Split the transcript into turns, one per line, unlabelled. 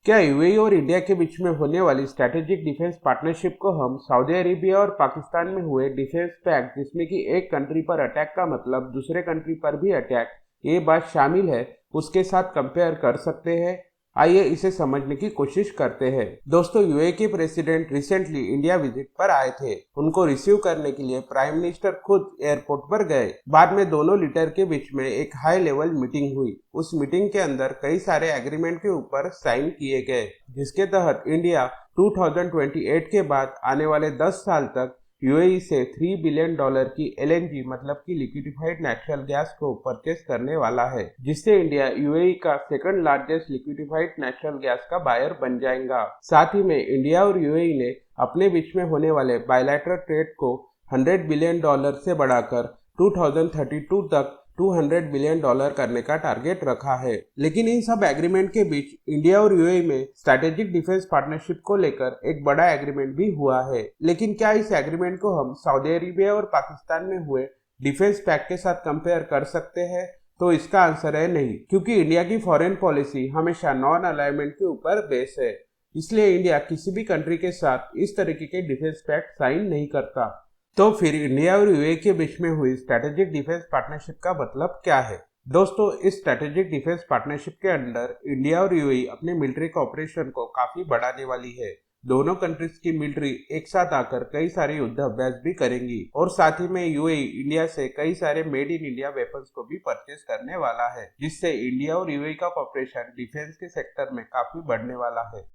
क्या यूएई और इंडिया के बीच में होने वाली स्ट्रैटेजिक डिफेंस पार्टनरशिप को हम सऊदी अरेबिया और पाकिस्तान में हुए डिफेंस पैक्ट जिसमें कि एक कंट्री पर अटैक का मतलब दूसरे कंट्री पर भी अटैक ये बात शामिल है उसके साथ कंपेयर कर सकते हैं। आइए इसे समझने की कोशिश करते हैं। दोस्तों, यूएई के प्रेसिडेंट रिसेंटली इंडिया विजिट पर आए थे। उनको रिसीव करने के लिए प्राइम मिनिस्टर खुद एयरपोर्ट पर गए। बाद में दोनों लीडर के बीच में एक हाई लेवल मीटिंग हुई। उस मीटिंग के अंदर कई सारे एग्रीमेंट के ऊपर साइन किए गए, जिसके तहत इंडिया 2028 के बाद आने वाले 10 साल तक यूएई से $3 बिलियन की एलएनजी मतलब कि लिक्विडिफाइड नेचुरल गैस को परचेस करने वाला है, जिससे इंडिया यूएई का second largest liquefied natural gas का बायर बन जाएगा। साथ ही में इंडिया और यूएई ने अपने बीच में होने वाले बायलैटरल ट्रेड को $100 बिलियन से बढ़ाकर 2032 तक $200 बिलियन करने का टारगेट रखा है। लेकिन इन सब एग्रीमेंट के बीच इंडिया और यूएई में स्ट्रैटेजिक डिफेंस पार्टनरशिप को लेकर एक बड़ा एग्रीमेंट भी हुआ है। लेकिन क्या इस एग्रीमेंट को हम सऊदी अरेबिया और पाकिस्तान में हुए डिफेंस पैक्ट के साथ कंपेयर कर सकते हैं? तो इसका आंसर है नहीं, क्योंकि इंडिया की फॉरेन पॉलिसी हमेशा नॉन अलाइनमेंट के ऊपर बेस है। इसलिए इंडिया किसी भी कंट्री के साथ इस तरीके के डिफेंस पैक्ट साइन नहीं करता। तो फिर इंडिया और यूएई के बीच में हुई स्ट्रैटेजिक डिफेंस पार्टनरशिप का मतलब क्या है? दोस्तों, इस स्ट्रैटेजिक डिफेंस पार्टनरशिप के अंदर इंडिया और यूएई अपने मिलिट्री कॉपरेशन को काफी बढ़ाने वाली है। दोनों कंट्रीज की मिलिट्री एक साथ आकर कई सारे युद्ध अभ्यास भी करेंगी और साथ ही में यूएई इंडिया से कई सारे मेड इन इंडिया वेपन्स को भी परचेज करने वाला है, जिससे इंडिया और यूएई का कॉपरेशन डिफेंस के सेक्टर में काफी बढ़ने वाला है।